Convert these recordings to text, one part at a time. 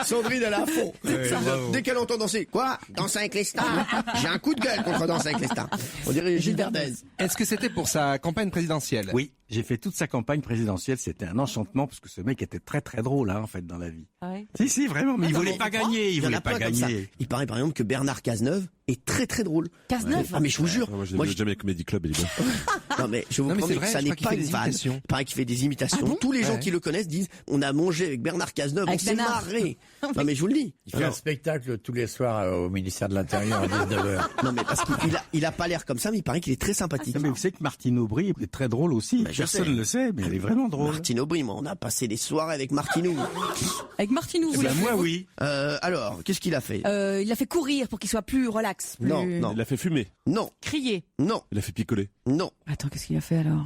Sandrine, elle est à fond. Dès qu'elle entend danser, quoi? Danser avec les stars? J'ai un coup de gueule contre danser avec les stars. On dirait Gilles Verdez. Est-ce que c'était pour sa campagne présidentielle? Oui, j'ai fait toute sa campagne présidentielle. C'était un enchantement parce que ce mec était très très drôle, en fait, dans la vie. Ah ouais. Si, vraiment. Mais il voulait pas gagner. Il y en voulait a pas plein comme ça. gagner. Il paraît par exemple que Bernard Cazeneuve est très très drôle. Cazeneuve? Ah mais je vous jure. Moi, je Moi, l'ai jamais à Comedy Club, il est bien. Non mais je vous Non, mais promets c'est que vrai, ça je n'est crois qu'il pas fait une des vanne. imitations. Il paraît qu'il fait des imitations. Ah bon? Tous les gens Ouais. qui le connaissent disent on a mangé avec Bernard Cazeneuve, Avec on s'est Bernard. marré. Non mais je vous le dis. Il fait un spectacle tous les soirs au ministère de l'Intérieur à 19h. Non mais parce qu'il a pas l'air comme ça, mais il paraît qu'il est très sympathique. Non, mais vous savez que Martine Aubry est très drôle aussi. Bah, je Personne sais. ne le sait, mais elle est vraiment drôle. Martine Aubry, moi, on a passé des soirées avec Martinou. Avec Martinou, vous Ben, l'avez moi, fait, oui. Alors, qu'est-ce qu'il a fait? Il l'a fait courir pour qu'il soit plus relax. Plus... Non, non. Il l'a fait fumer. Non, Crier. non, Il a fait picoler. non. Attends, qu'est-ce qu'il a fait alors?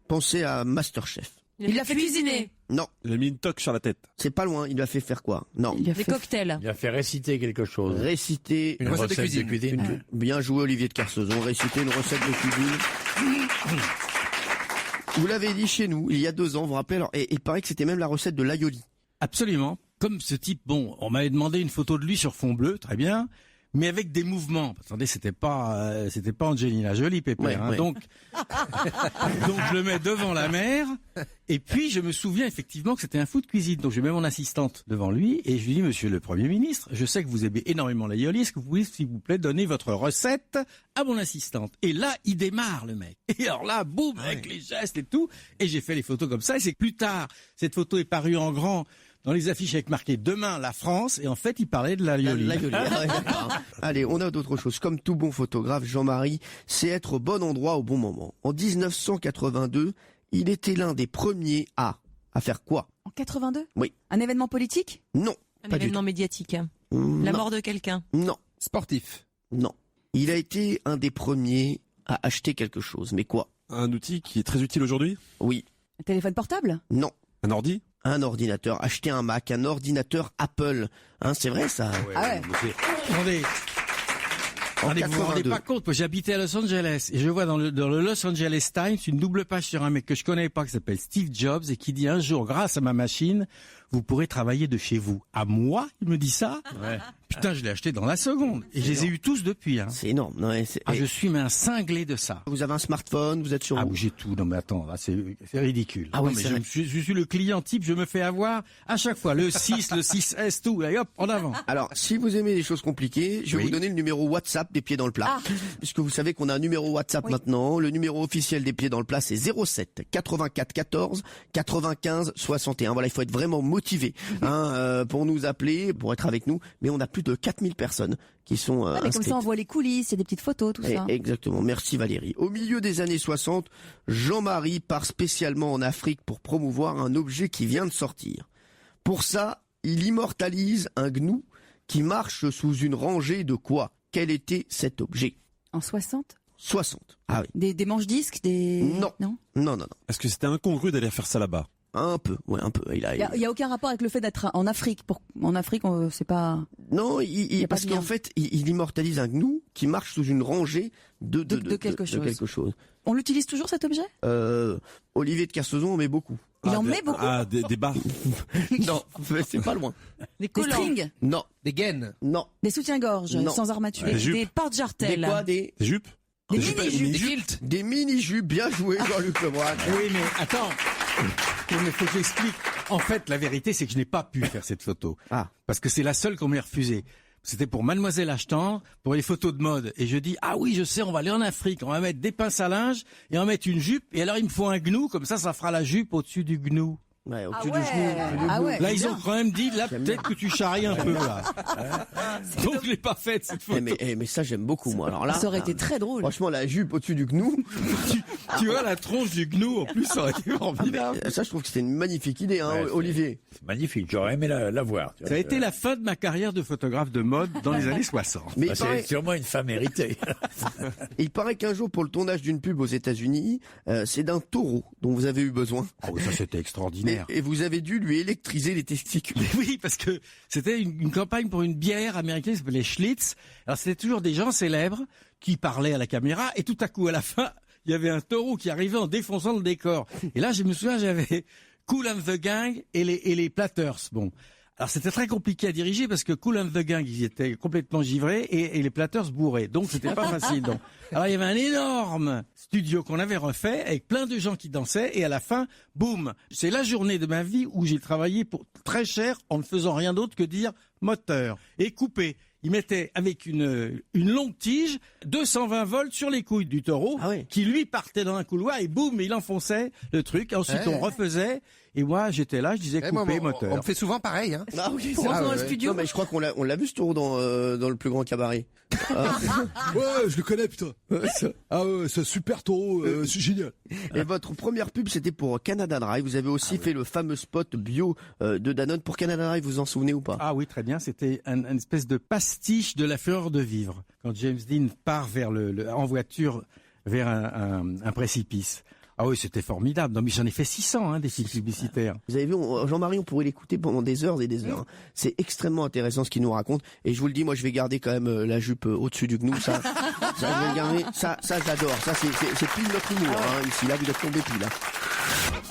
Pensez à Masterchef. Il l'a fait cuisiner. Non, Il a mis une toque sur la tête. c'est pas loin. Il lui a fait faire quoi? Non. Il a Des fait... cocktails. Il a fait réciter quelque chose. Réciter. Une recette de cuisine. Bien joué, Olivier de Kersauzon. Réciter une recette de cuisine. Vous l'avez dit chez nous, il y a 2 ans, vous vous rappelez, alors, et il paraît que c'était même la recette de l'aioli. Absolument. Comme ce type, bon, on m'avait demandé une photo de lui sur fond bleu, très bien, mais avec des mouvements. Attendez, c'était pas Angelina Jolie, Pépère. Ouais, ouais. Donc je le mets devant la mer. Et puis je me souviens effectivement que c'était un fou de cuisine. Donc je mets mon assistante devant lui et je lui dis, Monsieur le Premier ministre, je sais que vous aimez énormément l'aioli. Est-ce que vous pouvez, s'il vous plaît, donner votre recette à mon assistante? Et là, il démarre le mec. Et alors là, boum, avec les gestes et tout. Et j'ai fait les photos comme ça. Et c'est que plus tard, cette photo est parue en grand dans les affiches avec marqué Demain la France, et en fait il parlait de l'aioli. L'aioli. Ouais, d'accord. Allez, on a d'autres choses. Comme tout bon photographe, Jean-Marie sait être au bon endroit au bon moment. En 1982, il était l'un des premiers à faire quoi? En 82? Oui. Un événement politique? Non. Un Pas du événement médiatique. tout. La Non. mort de quelqu'un. Non. Sportif. Non. Il a été un des premiers à acheter quelque chose. Mais quoi? Un outil qui est très utile aujourd'hui. Oui. Un téléphone portable? Non. Un ordi. Un ordinateur. Acheter un Mac, un ordinateur Apple. Hein, c'est vrai ça? Ah ouais. Attendez, En vous vous rendez 82. pas compte, moi j'habitais à Los Angeles et je vois dans le Los Angeles Times une double page sur un mec que je connais pas qui s'appelle Steve Jobs et qui dit un jour, grâce à ma machine, vous pourrez travailler de chez vous. À moi, il me dit ça. Ouais. Putain, je l'ai acheté dans la seconde et je les ai eu tous depuis. Hein. C'est énorme. Non, et Ah, je suis mais un cinglé de ça. Vous avez un smartphone, vous êtes sur... Ah oui, j'ai tout. Non mais attends, là, c'est ridicule. Ah ouais, Non, mais c'est vrai. je suis le client type, je me fais avoir à chaque fois le 6, le 6S, tout. Et hop, en avant. Alors, si vous aimez les choses compliquées, je vais Oui. vous donner le numéro WhatsApp des Pieds dans le Plat. Puisque vous savez qu'on a un numéro WhatsApp maintenant. Le numéro officiel des Pieds dans le Plat, c'est 07 84 14 95 61. Voilà, il faut être vraiment motivé pour nous appeler, pour être avec nous. Mais on a plus de 4000 personnes qui sont Ah, mais comme inscrites. ça, on voit les coulisses, il y a des petites photos, tout ça. Exactement, merci Valérie. Au milieu des années 60, Jean-Marie part spécialement en Afrique pour promouvoir un objet qui vient de sortir. Pour ça, il immortalise un gnou qui marche sous une rangée de quoi? Quel était cet objet? En 60? 60. Ah oui. Des manches-disques, des... Non. Non. Non. Est-ce que c'était incongru d'aller faire ça là-bas? Un peu, ouais, un peu. Il y a aucun rapport avec le fait d'être en Afrique. En Afrique, c'est pas... Non, y a pas parce de qu'en lien. fait, il immortalise un gnou qui marche sous une rangée de quelque chose. chose. On l'utilise toujours, cet objet? Olivier de Kersauzon en met beaucoup. Il en met beaucoup? Ah, des barres. Non, c'est pas loin. Des Des collants. strings? Non, Des gaines. non. Des soutiens-gorge, Non. sans armature? Des jupes. Des porte-jartelles. Des quoi? Des jupes. Des jupes, mini-jupes? Des kilts. Des mini-jupes, bien joué Jean-Luc Lebrun. Oui, mais attends. Il faut que j'explique. En fait, la vérité, c'est que je n'ai pas pu faire cette photo. Ah. Parce que c'est la seule qu'on m'ait refusée. C'était pour Mademoiselle Achetant, pour les photos de mode. Et je dis, ah oui, je sais, on va aller en Afrique, on va mettre des pinces à linge, et on va mettre une jupe, et alors il me faut un gnou, comme ça fera la jupe au-dessus du gnou. Ouais, Ah au-dessus du ouais. genou. Ah ouais. Là, c'est ils ont bien. quand même dit, là, J'aime peut-être que tu charries un peu, là. Donc, je l'ai pas faite, cette photo. Mais ça j'aime beaucoup moi. Alors là, Ça aurait été très drôle. franchement la jupe au-dessus du gnou, Tu vois, la tronche du gnou, en plus, ça aurait été formidable. ça je trouve que c'était une magnifique idée, hein, Ouais, Olivier. C'est magnifique, j'aurais aimé la voir. tu vois. Ça a été la fin de ma carrière de photographe de mode dans les années 60. Mais Bah, c'est sûrement une femme méritée. il paraît qu'un jour pour le tournage d'une pub aux États-Unis, c'est d'un taureau dont vous avez eu besoin. Oh, ça, c'était extraordinaire. Et vous avez dû lui électriser les testicules. Mais oui, parce que c'était une campagne pour une bière américaine qui s'appelait Schlitz. Alors c'était toujours des gens célèbres qui parlaient à la caméra et tout à coup à la fin, il y avait un taureau qui arrivait en défonçant le décor. Et là, je me souviens, j'avais Kool and the Gang et les Platters. Bon. Alors c'était très compliqué à diriger parce que Kool and the Gang, ils étaient complètement givrés et les Platters bourrés. Donc c'était pas facile. Donc. Alors il y avait un énorme studio qu'on avait refait avec plein de gens qui dansaient et à la fin, boum. C'est la journée de ma vie où j'ai travaillé pour très cher en ne faisant rien d'autre que dire moteur et couper. Il mettait avec une longue tige 220 volts sur les couilles du taureau qui lui partait dans un couloir et boum, il enfonçait le truc. Ensuite on refaisait et moi j'étais là, je disais couper moteur. On me fait souvent pareil. Hein. Ah oui, Pour rentrer dans le studio. Non mais je crois qu'on l'a vu ce taureau dans le plus grand cabaret. Ouais, je le connais, putain. Ah ouais, c'est un super taureau, c'est génial. Et votre première pub, c'était pour Canada Dry. Vous avez aussi fait le fameux spot bio de Danone pour Canada Dry. Vous en souvenez ou pas? Ah oui, très bien. C'était une espèce de pastiche de La Fureur de vivre. Quand James Dean part en voiture vers un précipice. Ah oui, c'était formidable. Non, mais j'en ai fait 600 des films publicitaires. Vous avez vu, Jean-Marie, on pourrait l'écouter pendant des heures et des heures. C'est extrêmement intéressant ce qu'il nous raconte. Et je vous le dis, moi, je vais garder quand même la jupe au-dessus du genou. Ça, je vais le garder. Ça, j'adore. Ça, c'est plus de notre humour. Ici, là, vous êtes tombé plus là.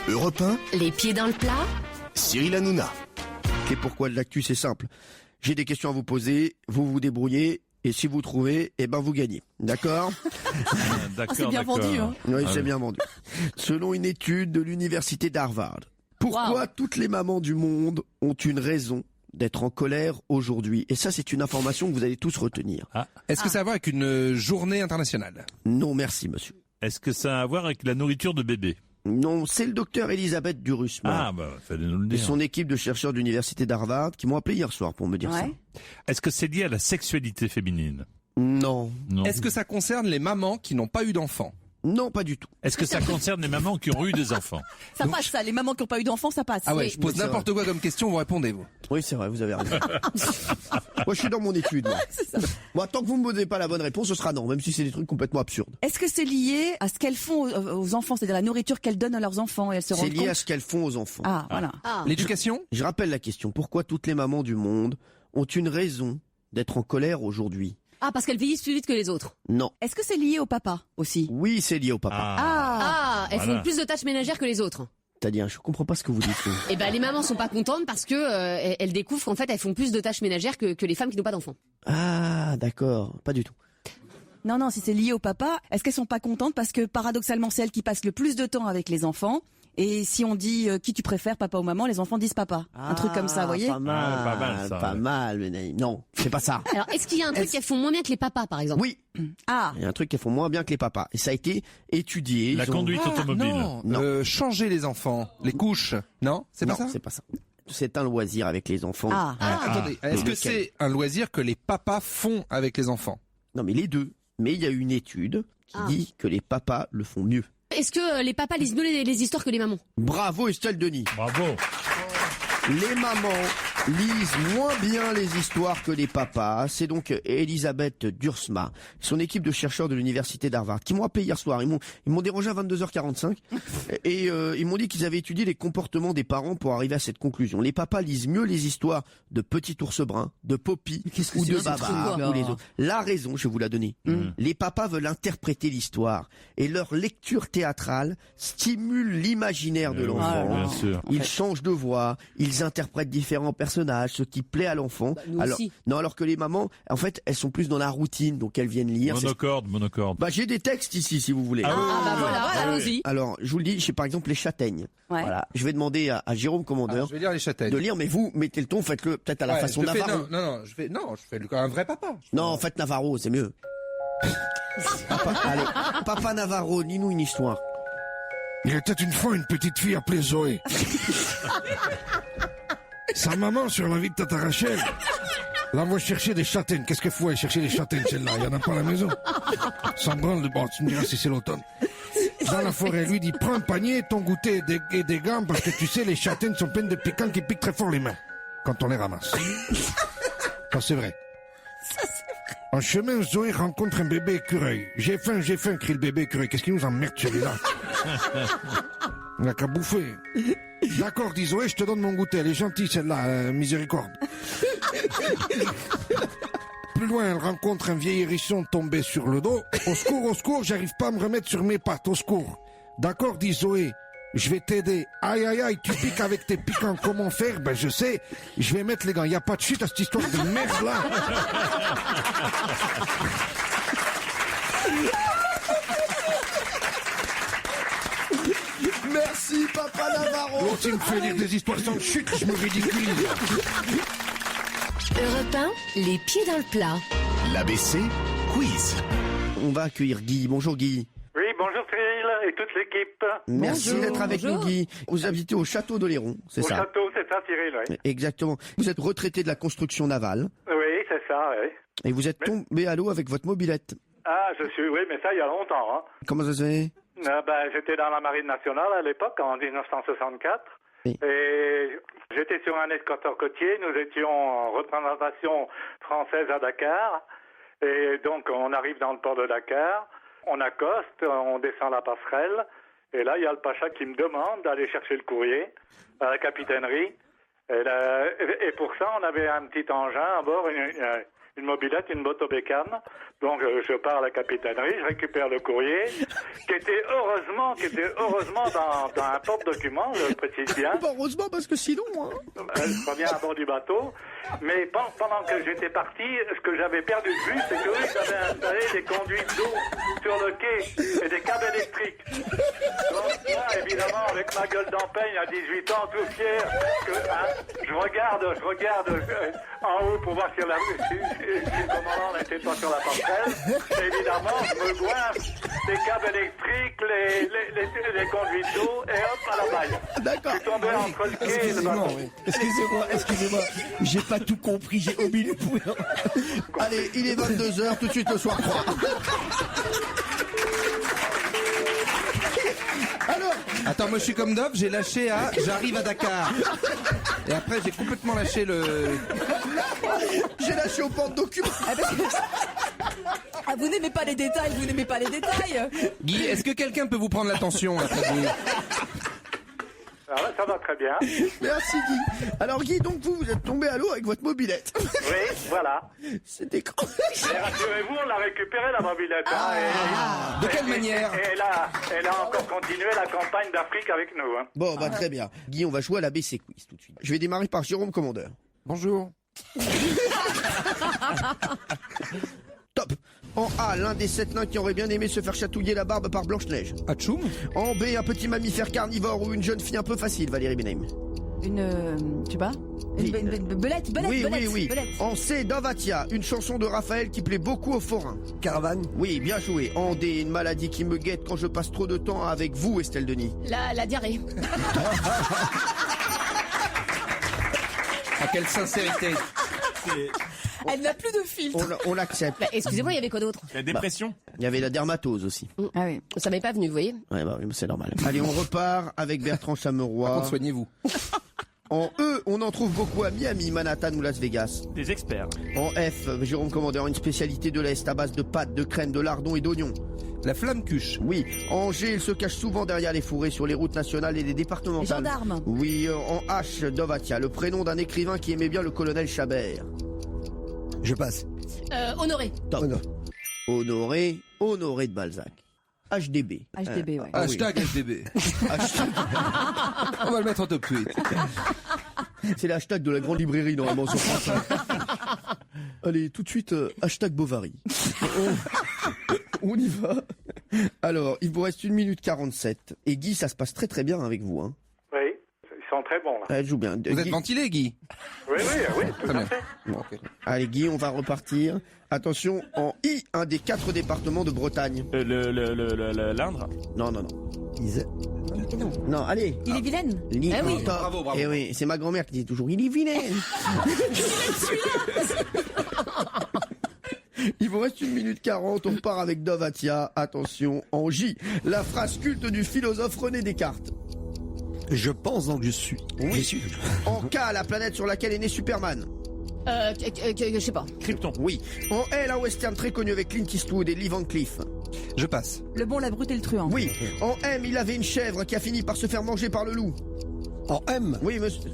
Europe 1, Les pieds dans le plat. Cyril Hanouna. Et pourquoi de l'actu, c'est simple. J'ai des questions à vous poser. Vous vous débrouillez. Et si vous trouvez, vous gagnez. D'accord? C'est bien vendu, hein. Oui, c'est bien vendu. Selon une étude de l'université d'Harvard, pourquoi toutes les mamans du monde ont une raison d'être en colère aujourd'hui? Et ça, c'est une information que vous allez tous retenir. Est-ce que ça a à voir avec une journée internationale? Non, merci, monsieur. Est-ce que ça a à voir avec la nourriture de bébé? Non, c'est le docteur Elisabeth Durusma. Ah, fallait nous le dire. Et son équipe de chercheurs de l'université d'Harvard qui m'ont appelé hier soir pour me dire ça. Est-ce que c'est lié à la sexualité féminine? Non. Est-ce que ça concerne les mamans qui n'ont pas eu d'enfants? Non, pas du tout. Est-ce que ça concerne les mamans qui ont eu des enfants? Ça passe, ça. Les mamans qui n'ont pas eu d'enfants, ça passe. Ah ouais, Oui. je pose n'importe quoi comme question, vous répondez, vous. Oui, c'est vrai, vous avez raison. Moi, je suis dans mon étude, moi. C'est ça. Moi, tant que vous ne me donnez pas la bonne réponse, ce sera non, même si c'est des trucs complètement absurdes. Est-ce que c'est lié à ce qu'elles font aux enfants, c'est-à-dire la nourriture qu'elles donnent à leurs enfants et elles se C'est rendent lié compte à ce qu'elles font aux enfants. Ah, voilà. L'éducation? Je rappelle la question. Pourquoi toutes les mamans du monde ont une raison d'être en colère aujourd'hui? Ah, parce qu'elles vieillissent plus vite que les autres. Non. Est-ce que c'est lié au papa aussi? Oui, c'est lié au papa. Ah, elles Voilà. font plus de tâches ménagères que les autres. C'est-à-dire, je comprends pas ce que vous dites. vous. Eh ben, les mamans sont pas contentes parce que elles découvrent qu'en fait, elles font plus de tâches ménagères que les femmes qui n'ont pas d'enfants. Ah, d'accord. Pas du tout. Non, si c'est lié au papa, est-ce qu'elles sont pas contentes parce que paradoxalement, c'est elles qui passent le plus de temps avec les enfants? Et si on dit qui tu préfères, papa ou maman, les enfants disent papa. Un truc comme ça, vous voyez? Pas mal, Ah, pas mal, ça, pas ouais. mal, le Naïm. Non, c'est pas ça. Alors, est-ce qu'il y a un truc qu'elles font moins bien que les papas, par exemple? Oui, Ah, il y a un truc qu'elles font moins bien que les papas. Et ça a été étudié. La Ils ont- conduite automobile. Non. Changer les enfants, les couches. Non, c'est pas Non, ça? c'est pas ça. C'est un loisir avec les enfants. Attendez, est-ce que c'est un loisir que les papas font avec les enfants? Non, mais les deux. Mais il y a une étude qui dit que les papas le font mieux. Est-ce que les papas lisent mieux les histoires que les mamans? Bravo Estelle Denis. Bravo. Les mamans lisent moins bien les histoires que les papas. C'est donc Elisabeth Dursma, son équipe de chercheurs de l'université d'Harvard, qui m'ont appelé hier soir. Ils m'ont dérangé à 22h45 et ils m'ont dit qu'ils avaient étudié les comportements des parents pour arriver à cette conclusion. Les papas lisent mieux les histoires de Petit Ours Brun, de Poppy ou de Babar ou les autres. La raison, je vais vous la donner. Les papas veulent interpréter l'histoire et leur lecture théâtrale stimule l'imaginaire de l'enfant. Bien sûr. Ils changent de voix, ils interprètent différents personnages, ce qui plaît à l'enfant. nous Alors, aussi. non, alors que les mamans, en fait, elles sont plus dans la routine, donc elles viennent lire. Monocorde. Bah, j'ai des textes ici, si vous voulez. Voilà, allons-y. Alors, je vous le dis, j'ai par exemple les châtaignes. Ouais. Voilà, je vais demander à Jérôme Commandeur Je vais lire les châtaignes. de lire, mais vous mettez le ton, faites-le peut-être à la Ouais, façon je le fais- Navarro. je fais un vrai papa. Non, faites Navarro, c'est mieux. Allez, Papa Navarro, dis-nous une histoire. Il était une fois une petite fille appelée Zoé. Sa maman, sur la vie de Tata Rachel, l'envoie chercher des châtaignes. Qu'est-ce qu'elle faut aller chercher des châtaignes, celle-là? Il y en a pas à la maison. Sans branle de bon, tu me diras si c'est l'automne. Dans la forêt, elle lui dit, prends un panier, ton goûter et des gants, parce que tu sais, les châtaignes sont pleines de piquants qui piquent très fort les mains quand on les ramasse. Ça, c'est vrai. En chemin, Zoé rencontre un bébé écureuil. J'ai faim, crie le bébé écureuil. Qu'est-ce qui nous emmerde, celui-là? On n'a qu'à bouffer. D'accord, dit Zoé, je te donne mon goûter. Elle est gentille, celle-là, miséricorde. Plus loin, elle rencontre un vieil hérisson tombé sur le dos. Au secours, j'arrive pas à me remettre sur mes pattes, au secours. D'accord, dit Zoé, Je vais t'aider. Aïe, aïe, aïe, tu piques avec tes piquants. Comment faire? Ben, je sais. Je vais mettre les gants. Il n'y a pas de chute à cette histoire de merde, là. Merci, Papa Navarro. L'autre, il me fait lire des histoires sans chute. Je me ridiculise. Europe 1, les pieds dans le plat. L'ABC Quiz. On va accueillir Guy. Bonjour Guy. Oui, bonjour Cyril et toute l'équipe. Merci Bonjour. d'être avec nous Guy. Vous habitez au château d'Oléron, c'est Au ça? château, c'est ça Cyril, oui. Exactement. Vous êtes retraité de la construction navale Oui, c'est ça, oui. et vous êtes tombé à l'eau avec votre mobilette. Ah, oui, mais ça il y a longtemps, hein. Comment ça se fait? J'étais dans la Marine nationale à l'époque, en 1964. Oui. Et j'étais sur un escorteur côtier, nous étions en représentation française à Dakar. Et donc on arrive dans le port de Dakar, on accoste, on descend la passerelle. Et là, il y a le pacha qui me demande d'aller chercher le courrier à la capitainerie. Et pour ça, on avait un petit engin à bord, une mobilette, une motobécane. Donc je pars à la capitainerie, je récupère le courrier, qui était heureusement dans un porte-document, je précise bien. Bah, heureusement, parce que sinon... Je reviens à bord du bateau. Mais pendant que j'étais parti, ce que j'avais perdu de vue, c'est qu'eux, ils avaient installé des conduites d'eau sur le quai et des câbles électriques. Donc moi, évidemment, avec ma gueule d'empeigne à 18 ans, tout fier, je regarde en haut pour voir si le commandant n'était pas sur la passerelle. Et évidemment, je me goinfre les câbles électriques, les conduites d'eau, et hop, à la baille. D'accord. Je suis tombé entre le quai et le bateau. Excusez-moi, j'ai pas tout compris, j'ai oublié le point. Allez, il est 22h, tout de suite le soir 3. Alors, Attends, moi je suis comme Dove, j'ai lâché à j'arrive à Dakar. Et après j'ai complètement lâché le... j'ai lâché au porte-document. Ah, vous n'aimez pas les détails, Guy, est-ce que quelqu'un peut vous prendre l'attention là, près de vous? Alors là, ça va très bien. Merci Guy. Alors Guy, donc vous êtes tombé à l'eau avec votre mobilette. Oui, voilà. C'était quand? Et rassurez-vous, on l'a récupéré, la mobilette. De quelle manière? Et elle a encore continué la campagne d'Afrique avec nous. Hein. Bon, bah très bien. Guy, on va jouer à l'ABC Quiz tout de suite. Je vais démarrer par Jérôme Commandeur. Bonjour. Top. En A, l'un des 7 nains qui aurait bien aimé se faire chatouiller la barbe par Blanche-Neige. Atchoum. En B, un petit mammifère carnivore ou une jeune fille un peu facile, Valérie Benheim. Une, tu vois, une belette. Oui. En C, Dovatia, une chanson de Raphaël qui plaît beaucoup aux forains. Caravane. Oui, bien joué. En D, une maladie qui me guette quand je passe trop de temps avec vous, Estelle Denis. La diarrhée. Ah, quelle sincérité. Elle n'a plus de filtre. On l'accepte. Bah, excusez-moi, il y avait quoi d'autre? La dépression. Il y avait la dermatose aussi. Ah oui. Ça m'est pas venu, vous voyez. Ouais, bah oui, c'est normal. Allez, on repart avec Bertrand Par Chameroy. contre, soignez-vous. En E, on en trouve beaucoup à Miami, Manhattan ou Las Vegas. Des experts. En F, Jérôme Commandeur, une spécialité de l'Est à base de pâtes, de crème, de lardons et d'oignons. La flamme cuche. Oui. En G, il se cache souvent derrière les fourrés sur les routes nationales et les départementales. Les gendarmes. Oui, en H, Dovatia, le prénom d'un écrivain qui aimait bien le colonel Chabert. Je passe. Honoré. Top. Honoré de Balzac. HDB. HDB, ouais. Hashtag HDB. On va le mettre en top tweet. C'est le hashtag de la grande librairie normalement sur France. Allez, tout de suite, hashtag Bovary. On y va. Alors, il vous reste 1 minute 47. Et Guy, ça se passe très très bien avec vous. Hein. Oui, ils sont très bons là. Elle joue bien. Vous êtes ventilé, Guy? Oui, tout Très à bien. fait. Bon, ok. Allez Guy, on va repartir. Attention, en I, un des 4 départements de Bretagne. L'Indre. Non. Non, allez. Il est vilaine. Lille, Ah oui. top. Bravo. Eh oui, c'est ma grand-mère qui dit toujours, il est vilain. Il vous reste 1 minute 40, on part avec Dovatia. Attention, en J, la phrase culte du philosophe René Descartes. Je pense donc je suis. Oui. Je suis. En K, la planète sur laquelle est né Superman. Je sais pas. Krypton. Oui. En L, un western très connu avec Clint Eastwood et Lee Van Cleef. Je passe. Le bon, la brute et le truand. Oui. En M, il avait une chèvre qui a fini par se faire manger par le loup. En M. Oui, monsieur.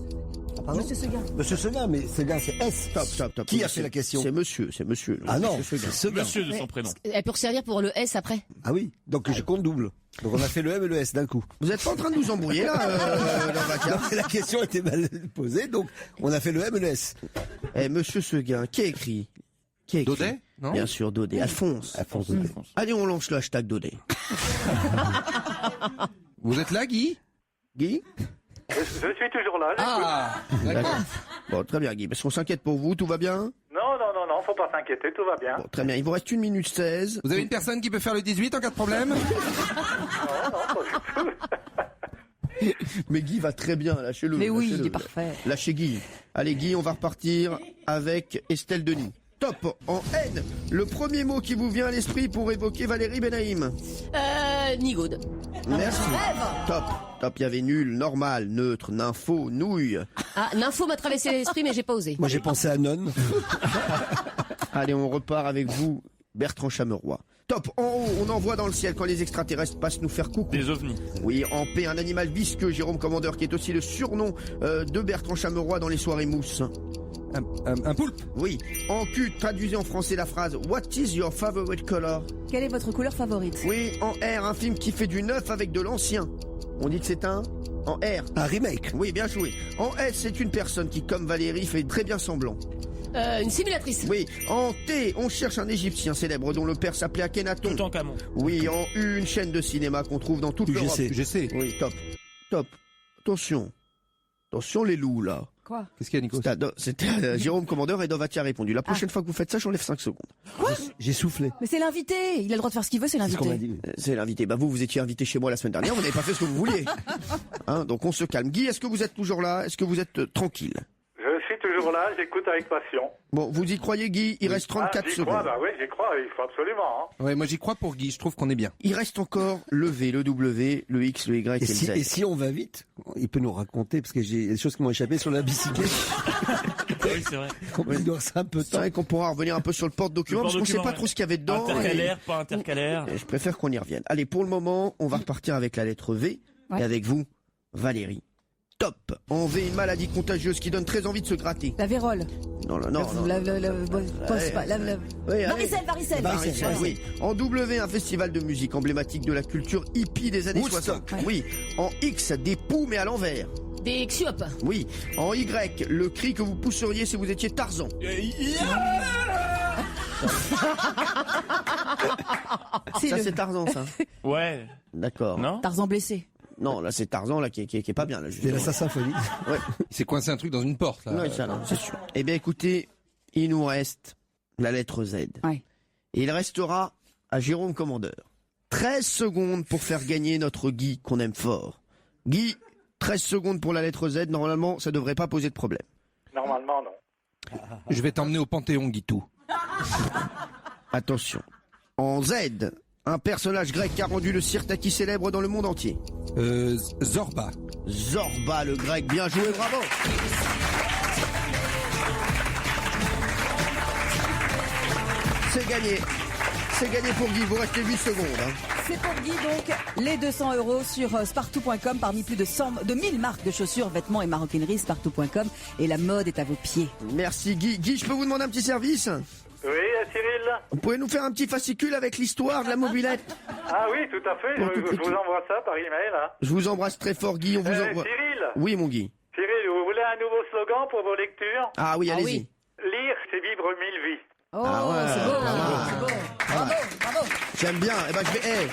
Pardon Monsieur Seguin. Monsieur Seguin, mais Seguin, c'est S. Top. Qui a fait la question? C'est monsieur. Ah non, Monsieur c'est Seguin. Seguin. Monsieur de son prénom. Elle peut servir pour le S après. Ah oui, donc je compte double. Donc on a fait le M et le S d'un coup. Vous êtes pas en train de nous embrouiller là, dans la carte? La question était mal posée, donc on a fait le M et le S. Eh, monsieur Seguin, qui a écrit? Daudet, non? Bien sûr, Daudet. Alphonse. Daudet. Allez, on lance le hashtag Daudet. Vous êtes là, Guy? Guy? Je suis toujours là, j'écoute. Ah, d'accord. Bon, très bien, Guy. Parce qu'on s'inquiète pour vous, tout va bien? Non, faut pas s'inquiéter, tout va bien. Bon, très bien. Il vous reste 1 minute 16. Vous avez une personne qui peut faire le 18 en cas de problème? Mais Guy va très bien, lâchez-le. Mais oui, lâchez-le. il est parfait. Lâchez Guy. Allez, Guy, on va repartir avec Estelle Denis. Top. En N, le premier mot qui vous vient à l'esprit pour évoquer Valérie Benaïm. Nigaud. Merci. Top. Il y avait nul, normal, neutre, nympho, nouille. Ah, l'info m'a traversé l'esprit, mais j'ai pas osé. Moi j'ai pensé à non. Allez, on repart avec vous, Bertrand Chameroy. Top. En haut, on envoie dans le ciel quand les extraterrestres passent nous faire coucou. Des ovnis. Oui, en paix, un animal visqueux, Jérôme Commandeur, qui est aussi le surnom de Bertrand Chameroy dans les soirées mousse. Un poulpe? Oui. En Q, traduisez en français la phrase What is your favorite color? Quelle est votre couleur favorite? Oui, en R, un film qui fait du neuf avec de l'ancien. On dit que c'est un en R. Un remake. Oui, bien joué. En S, c'est une personne qui, comme Valérie, fait très bien semblant. Une simulatrice. Oui. En T, on cherche un Égyptien célèbre dont le père s'appelait Akhenaton. Tout en camon. Oui, en U, une chaîne de cinéma qu'on trouve dans toute l'Europe. Je sais. Oui, top. Attention les loups, là. Quoi? Qu'est-ce qu'il y a, Nico? C'était Jérôme Commandeur et Dovatia a répondu. La prochaine fois que vous faites ça, j'enlève 5 secondes. Quoi? J'ai soufflé. Mais c'est l'invité. Il a le droit de faire ce qu'il veut, c'est C'est ce qu'on m'a l'invité. dit. C'est l'invité. Bah vous étiez invité chez moi la semaine dernière, vous n'avez pas fait ce que vous vouliez. Hein, donc on se calme. Guy, est-ce que vous êtes toujours là? Est-ce que vous êtes tranquille? Je suis toujours là, j'écoute avec passion. Bon, vous y croyez, Guy? Il reste 34 j'y secondes. crois, bah oui, j'y crois, il faut absolument. Ouais, moi j'y crois pour Guy, je trouve qu'on est bien. Il reste encore le V, le W, le X, le Y et, le Z. Et si on va vite, il peut nous raconter, parce que j'ai des choses qui m'ont échappé sur la bicyclette. Oui, c'est vrai. On peut nous un peu de C'est temps. vrai qu'on pourra revenir un peu sur le porte-document, parce qu'on sait pas trop ce qu'il y avait dedans. Intercalaire, pas intercalaire. Et je préfère qu'on y revienne. Allez, pour le moment, on va repartir avec la lettre V. Ouais. Et avec vous, Valérie. Top. En V, une maladie contagieuse qui donne très envie de se gratter. La vérole. Non. Oui, Varicelle. oui. En W, un festival de musique emblématique de la culture hippie des années Woodstock. 60. Oui. En X, des poux mais à l'envers. Des Xiop. Oui. En Y, le cri que vous pousseriez si vous étiez Tarzan. Ça, c'est Tarzan, ça. Ouais. D'accord. Non? Tarzan blessé. Non, là, c'est Tarzan, là, qui est pas bien, là, C'est justement. l'assassin folie. Ouais. Il s'est coincé un truc dans une porte, là. Ouais, ça, non, c'est sûr. Eh bien, écoutez, il nous reste la lettre Z. Ouais. Et il restera à Jérôme Commandeur 13 secondes pour faire gagner notre Guy qu'on aime fort. Guy, 13 secondes pour la lettre Z. Normalement, ça devrait pas poser de problème. Normalement, non. Je vais t'emmener au Panthéon, Guitou. Attention. En Z, un personnage grec qui a rendu le Sirtaki célèbre dans le monde entier. Zorba. Zorba, le grec. Bien joué, bravo. C'est gagné. C'est gagné pour Guy. Vous restez 8 secondes. Hein. C'est pour Guy donc les 200 € sur spartou.com parmi plus de 1000 marques de chaussures, vêtements et maroquinerie. Spartou.com et la mode est à vos pieds. Merci Guy. Guy, je peux vous demander un petit service? Oui, Cyril? Vous pouvez nous faire un petit fascicule avec l'histoire de la mobilette? Ah oui, tout à fait, Pour toute je l'équipe. vous envoie ça par email. Hein. Je vous embrasse très fort Guy. On vous envoie. Cyril? Oui mon Guy. Cyril, vous voulez un nouveau slogan pour vos lectures? Ah oui, allez-y. oui. Lire, c'est vivre 1000 vies. Oh, Ah ouais, c'est beau, pas mal. c'est beau. Bravo. J'aime bien. Eh ben je vais.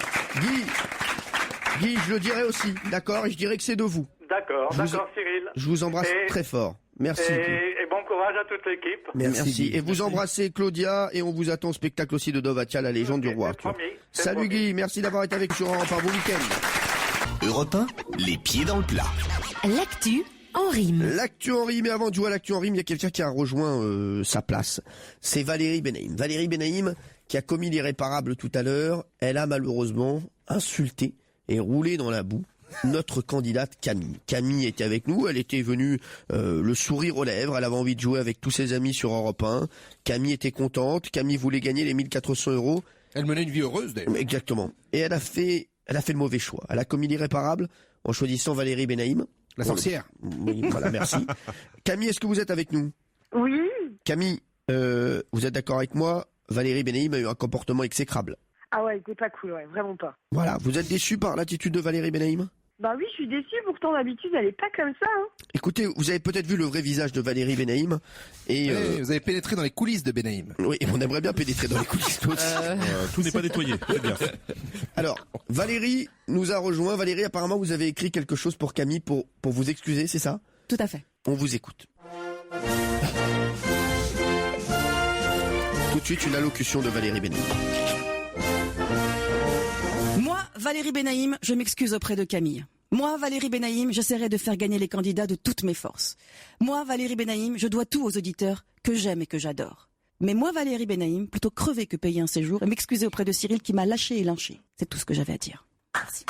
Guy, je le dirai aussi, d'accord? Et je dirai que c'est de vous. D'accord, Je vous- Cyril. Je vous embrasse Et- très fort. Merci. Guy. Et bon courage à toute l'équipe. Merci. Et vous embrassez Claudia et on vous attend au spectacle aussi de Dovatia, la légende du roi. c'est promis, c'est Salut promis. Guy, merci d'avoir été avec sur Europe 1. Bon week-end. Europe 1, les pieds dans le plat. L'actu en rime. L'actu en rime, et avant de jouer à l'actu en rime, il y a quelqu'un qui a rejoint sa place. C'est Valérie Benaïm. Valérie Benaïm, qui a commis l'irréparable tout à l'heure, elle a malheureusement insulté et roulé dans la boue notre candidate Camille. Camille était avec nous, elle était venue le sourire aux lèvres, elle avait envie de jouer avec tous ses amis sur Europe 1. Camille était contente, Camille voulait gagner les 1400 €. Elle menait une vie heureuse, d'ailleurs. Exactement. Et elle a fait le mauvais choix. Elle a commis l'irréparable en choisissant Valérie Benaïm. La sorcière. Oui, voilà, merci. Camille, est-ce que vous êtes avec nous? Oui. Camille, vous êtes d'accord avec moi? Valérie Benaïm a eu un comportement exécrable. Ah ouais, c'était pas cool, ouais, vraiment pas. Voilà, vous êtes déçu par l'attitude de Valérie Benaïm? Bah oui, je suis déçue, pourtant d'habitude elle est pas comme ça. Hein. Écoutez, vous avez peut-être vu le vrai visage de Valérie Benaïm. Et vous avez pénétré dans les coulisses de Benaïm. Oui, et on aimerait bien pénétrer dans les coulisses aussi. Tout n'est pas nettoyé. C'est bien. Alors, Valérie nous a rejoint. Valérie, apparemment, vous avez écrit quelque chose pour Camille pour vous excuser, c'est ça? Tout à fait. On vous écoute. Tout de suite, une allocution de Valérie Benaïm. Moi, Valérie Benaïm, je m'excuse auprès de Camille. Moi, Valérie Benaïm, j'essaierai de faire gagner les candidats de toutes mes forces. Moi, Valérie Benaïm, je dois tout aux auditeurs que j'aime et que j'adore. Mais moi, Valérie Benaïm, plutôt crever que payer un séjour et m'excuser auprès de Cyril qui m'a lâché et lynché. C'est tout ce que j'avais à dire. Merci.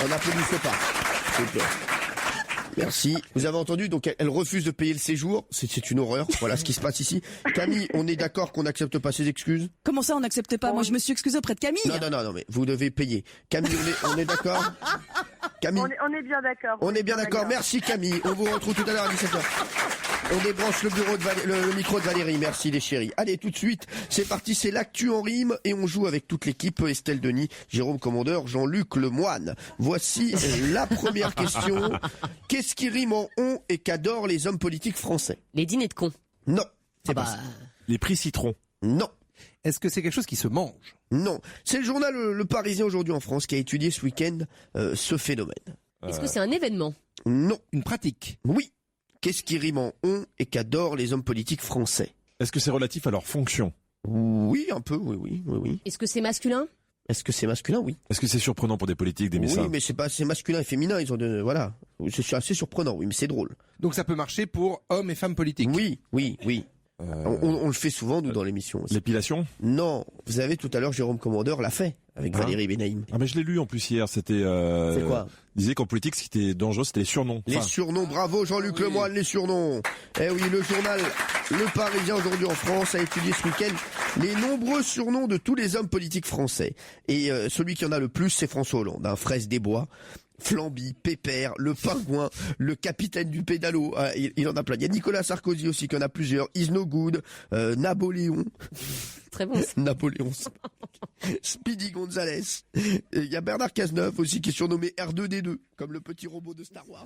On n'applaudisse pas. S'il vous plaît. Merci. Vous avez entendu, donc elle refuse de payer le séjour. C'est une horreur. Voilà ce qui se passe ici. Camille, on est d'accord qu'on n'accepte pas ses excuses? Comment ça, on n'accepte pas? Moi, je me suis excusée auprès de Camille. Non, mais vous devez payer. Camille, on est d'accord? Camille, on est bien d'accord. on est bien d'accord. Merci Camille. On vous retrouve tout à l'heure à 17h. On débranche le micro de Valérie. Merci les chéris. Allez, tout de suite, c'est parti. C'est l'actu en rime et on joue avec toute l'équipe. Estelle Denis, Jérôme Commandeur, Jean-Luc Lemoine. Voici la première question. Qu'est-ce qui rime en on et qu'adorent les hommes politiques français? Les dîners de cons. Non, c'est pas ça. Les prix citron. Non. Est-ce que c'est quelque chose qui se mange? Non. C'est le journal Le Parisien aujourd'hui en France qui a étudié ce week-end ce phénomène. Est-ce que c'est un événement? Non. Une pratique? Oui. Qu'est-ce qui rime en on et qu'adorent les hommes politiques français? Est-ce que c'est relatif à leur fonction? Oui, un peu, oui. Est-ce que c'est masculin? Est-ce que c'est masculin? Oui. Est-ce que c'est surprenant pour des politiques d'aimer ça? Oui, mais c'est masculin et féminin, ils ont voilà. C'est assez surprenant, oui, mais c'est drôle. Donc ça peut marcher pour hommes et femmes politiques? Oui. On le fait souvent, nous, dans l'émission aussi. L'épilation? Non. Vous savez, tout à l'heure, Jérôme Commandeur l'a fait avec Valérie Benaïm. Ah, mais je l'ai lu en plus hier. C'était. C'est quoi? Il disait qu'en politique, ce qui était dangereux, c'était les surnoms. Les surnoms, bravo Jean-Luc Lemoine, les surnoms. Eh oui, le journal Le Parisien aujourd'hui en France a étudié ce week-end les nombreux surnoms de tous les hommes politiques français. Et celui qui en a le plus, c'est François Hollande, Fraise des Bois. Flamby, Pépère, le Pingouin, le capitaine du pédalo, il en a plein. Il y a Nicolas Sarkozy aussi qui en a plusieurs, Is No Good, Napoléon. Très bon. Napoléon. Speedy Gonzalez. Il y a Bernard Cazeneuve aussi qui est surnommé R2D2, comme le petit robot de Star Wars.